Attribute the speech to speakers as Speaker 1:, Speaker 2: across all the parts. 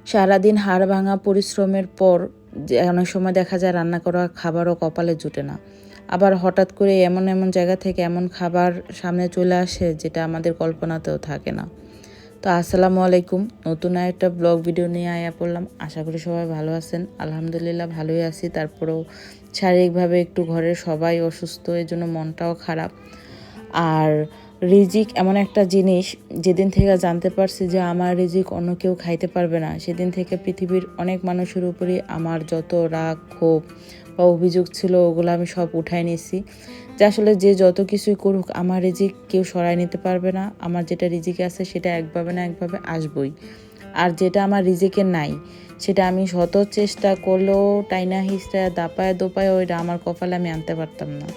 Speaker 1: সারাদিন হাড় ভাঙা পরিশ্রমের পর যে অনেক সময় দেখা যায় রান্না করা খাবারও কপালে জুটে না। আবার হঠাৎ করে এমন এমন জায়গা থেকে এমন খাবার সামনে চলে আসে যেটা আমাদের কল্পনাতেও থাকে না। তো আসসালামু আলাইকুম, নতুন একটা ব্লগ ভিডিও নিয়ে আয়া পড়লাম। আশা করি সবাই ভালো আছেন। আলহামদুলিল্লাহ ভালোই আছি। তারপরেও শারীরিকভাবে একটু ঘরের সবাই অসুস্থ, এই জন্য মনটাও খারাপ। আর রিজিক এমন একটা জিনিস, যেদিন থেকে জানতে পারছি যে আমার রিজিক অন্য কেউ খাইতে পারবে না, সেদিন থেকে পৃথিবীর অনেক মানুষের উপরই আমার যত রাগ ক্ষোভ বা অভিযোগ ছিল ওগুলো আমি সব উঠায় নিয়েছি। যে আসলে যে যত কিছুই করুক আমার রিজিক কেউ সরাই নিতে পারবে না। আমার যেটা রিজিকে আছে সেটা একভাবে না একভাবে আসবই। আর যেটা আমার রিজিকে নাই সেটা আমি শত চেষ্টা করলেও টাইনা হিসটা দাপায় দোপায় ওইটা আমার কপালে আমি আনতে পারতাম না।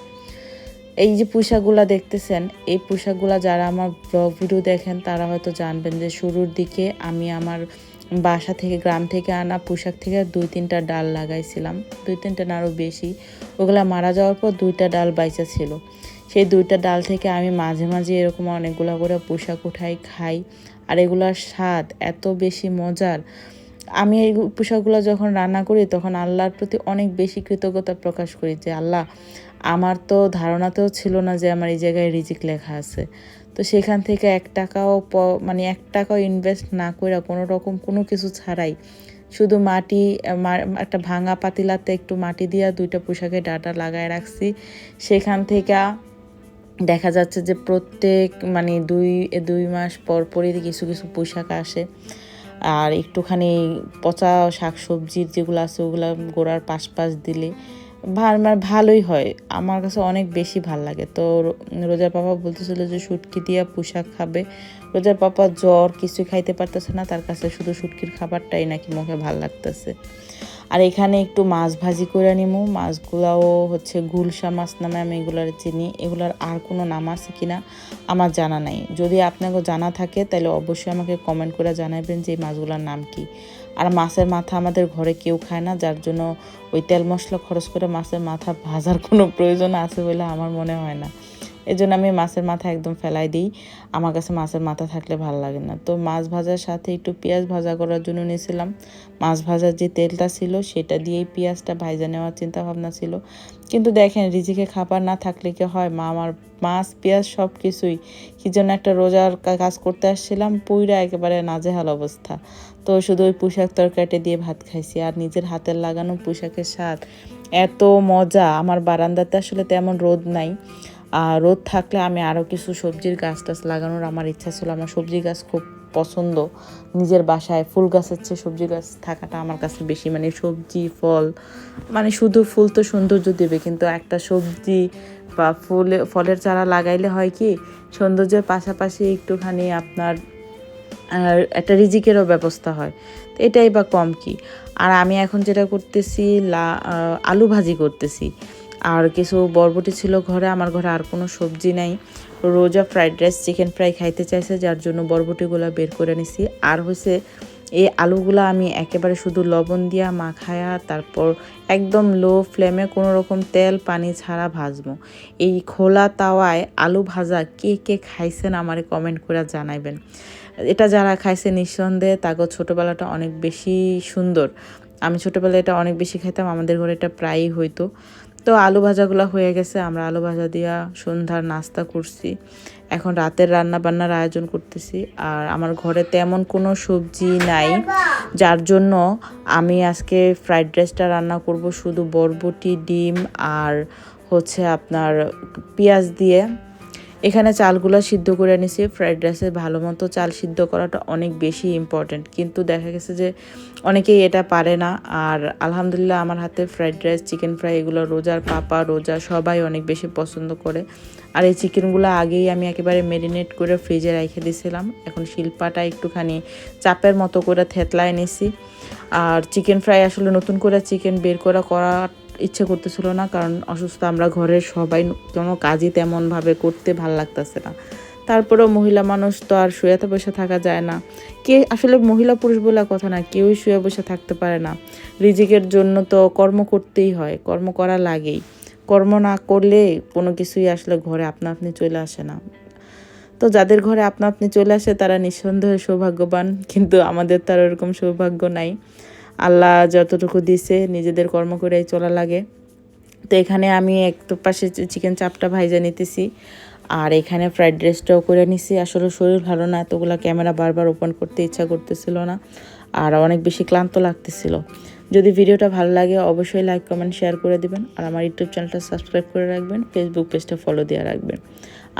Speaker 1: এই যে পোশাকগুলো দেখতেছেন, এই পোশাকগুলো যারা আমার ব্লগ ভিডিও দেখেন তারা হয়তো জানবেন যে শুরুর দিকে আমি আমার বাসা থেকে গ্রাম থেকে আনা পোশাক থেকে 2-3টা ডাল লাগাইছিলাম, 2-3টা না আরও বেশি। ওগুলা মারা যাওয়ার পর 2টা ডাল বাইচা ছিল। সেই 2টা ডাল থেকে আমি মাঝে মাঝে এরকম অনেকগুলো করে পোশাক উঠাই খাই। আর এগুলার স্বাদ এত বেশি মজার। আমি এই পোশাকগুলো যখন রান্না করি তখন আল্লাহর প্রতি অনেক বেশি কৃতজ্ঞতা প্রকাশ করি যে আল্লাহ, আমার তো ধারণাতেও ছিল না যে আমার এই জায়গায় রিজিক লেখা আছে। তো সেখান থেকে 1 টাকাও মানে 1 টাকাও ইনভেস্ট না করে কোনো রকম কোনো কিছু ছাড়াই শুধু মাটি একটা ভাঙা পাতিলাতে একটু মাটি দিয়া 2টা পোশাকের ডাটা লাগায় রাখছি। সেখান থেকে দেখা যাচ্ছে যে প্রত্যেক মানে 2 মাস পর পরই কিছু কিছু পোশাক আসে। আর একটুখানি পচা শাকসবজির যেগুলো আছে ওগুলো গোড়ার পাশ দিলে ভালোই হয়। আমার কাছে অনেক বেশি ভাল লাগে। তো রোজার পাপা বলতেছিল যে শুটকি দিয়া পোশাক খাবে। রোজার পাপা জ্বর, কিছুই খাইতে পারতেছে না, তার কাছে শুধু শুটকির খাবারটাই নাকি মুখে ভাল লাগতেছে। আর এখানে একটু মাছ ভাজি করে নিমু। মাছগুলাও হচ্ছে গুলশা মাছ নামে আমি এগুলার চিনি। এগুলার আর কোনো নাম আছে কিনা আমার জানা নাই। যদি আপনাকে জানা থাকে তাহলে অবশ্যই আমাকে কমেন্ট করে জানাবেন যে এই মাছগুলোর নাম কি। আর মাছের মাথা আমাদের ঘরে কেউ খায় না, যার জন্য ওই তেল মশলা খরচ করে মাছের মাথা ভাজার কোনো প্রয়োজন আছে বলে আমার মনে হয় না। এই জন্য আমি মাছের মাথা একদম ফেলাই দিই। আমার কাছে মাছের মাথা থাকলে ভালো লাগে না। তো মাছ ভাজার সাথে একটু পেঁয়াজ ভাজা করার জন্য নিয়েছিলাম। মাছ ভাজার যে তেলটা ছিল সেটা দিয়েই পেঁয়াজটা ভাজা নেওয়ার চিন্তা ভাবনা ছিল। কিন্তু দেখেন, রিজিকে খাবার না থাকলে কি হয়, আমার মাছ পেঁয়াজ সব কিছুই কি জন্য একটা রোজার কাজ করতে আসছিলাম, পুইরা একেবারে নাজেহাল অবস্থা। তো শুধু ওই পোশাক তরকারিটা দিয়ে ভাত খাইছি। আর নিজের হাতের লাগানো পোশাকের স্বাদ এত মজা। আমার বারান্দাতে আসলে তেমন রোদ নাই। আর রোদ থাকলে আমি আরও কিছু সবজির গাছ টাছ লাগানোর আমার ইচ্ছা ছিল। আমার সবজি গাছ খুব পছন্দ। নিজের বাসায় ফুল গাছের চেয়ে সবজি গাছ থাকাটা আমার কাছে বেশি, মানে সবজি ফল, মানে শুধু ফুল তো সৌন্দর্য দেবে, কিন্তু একটা সবজি বা ফলের চারা লাগাইলে হয় কি, সৌন্দর্যের পাশাপাশি একটুখানি আপনার আর একটা রিজিকেরও ব্যবস্থা হয়। তো এটাই বা কম কি। আর আমি এখন যেটা করতেছি, আলু ভাজি করতেছি। আর কিছু বরবটি ছিল ঘরে, আমার ঘরে আর কোনো সবজি নাই। রোজা ফ্রাইড রাইস চিকেন ফ্রাই খাইতে চাইছে, যার জন্য বরবটিগুলো বের করে নিছি। আর হচ্ছে এই আলুগুলো আমি একেবারে শুধু লবণ দিয়া মাখায়া তারপর একদম লো ফ্লেমে কোনো রকম তেল পানি ছাড়া ভাজবো। এই খোলা তাওয়ায় আলু ভাজা কে কে খাইছেন আমারে কমেন্ট করে জানাইবেন। এটা যারা খাইছে নিঃসন্দেহে তাকে ছোটোবেলাটা অনেক বেশি সুন্দর। আমি ছোটোবেলায় এটা অনেক বেশি খাইতাম, আমাদের ঘরে এটা প্রায়ই হইতো। তো আলু ভাজাগুলো হয়ে গেছে, আমরা আলু ভাজা দিয়া সন্ধ্যার নাস্তা করছি। এখন রাতের রান্না বান্নার আয়োজন করতেছি। আর আমার ঘরে তেমন কোনো সবজি নাই, যার জন্য আমি আজকে ফ্রাইড রাইসটা রান্না করব শুধু বরবটি, ডিম আর হচ্ছে আপনার পেঁয়াজ দিয়ে। এখানে চালগুলো সিদ্ধ করে নিছি। ফ্রাইড রাইসে ভালো মতো চাল সিদ্ধ করাটা অনেক বেশি ইম্পর্ট্যান্ট, কিন্তু দেখা গেছে যে অনেকেই এটা পারে না। আর আলহামদুলিল্লাহ আমার হাতে ফ্রাইড রাইস চিকেন ফ্রাই এগুলো রোজার পাপা রোজা সবাই অনেক বেশি পছন্দ করে। আর এই চিকেনগুলো আগেই আমি একেবারে মেরিনেট করে ফ্রিজে রেখে দিয়েছিলাম। এখন শিলপাটা একটুখানি চাপের মতো করে থেতলায় নিছি। আর চিকেন ফ্রাই আসলে নতুন করে চিকেন বের করা ইচ্ছে করতেছিল না, কারণ অসুস্থ আমরা ঘরের সবাই, কোনো কাজই তেমনভাবে করতে ভাল লাগতেছে না। তারপরেও মহিলা মানুষ তো আর শুয়ে বসে থাকা যায় না। কে আসলে মহিলা পুরুষ বলে কথা না, কেউই শুয়ে বসে থাকতে পারে না। রিজিকের জন্য তো কর্ম করতেই হয়, কর্ম করা লাগেই। কর্ম না করলে কোনো কিছুই আসলে ঘরে আপনা আপনি চলে আসে না। তো যাদের ঘরে আপনা আপনি চলে আসে তারা নিঃসন্দেহে সৌভাগ্যবান, কিন্তু আমাদের তার ওরকম সৌভাগ্য নাই। আল্লাহ যতটুকু দিছে নিজেদের কর্ম করেই চলা লাগে। তো এখানে আমি একটু পাশে চিকেন চাপটা ভাইজা নিতেছি, আর এখানে ফ্রাইড রাইসটাও করে নিছি। আসলে শরীর ভালো না, এতগুলো ক্যামেরা বারবার ওপেন করতে ইচ্ছা করতেছিল না, আর অনেক বেশি ক্লান্ত লাগতেছিল। যদি ভিডিওটা ভালো লাগে অবশ্যই লাইক কমেন্ট শেয়ার করে দিবেন, আর আমার ইউটিউব চ্যানেলটা সাবস্ক্রাইব করে রাখবেন, ফেসবুক পেজটা ফলো দিয়ে রাখবেন।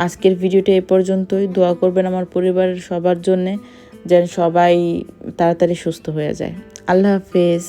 Speaker 1: আজকের ভিডিওটা এই পর্যন্তই। দোয়া করবেন আমার পরিবারের সবার জন্যে, যেন সবাই তাড়াতাড়ি সুস্থ হয়ে যায়। আল্লাহ হাফেজ।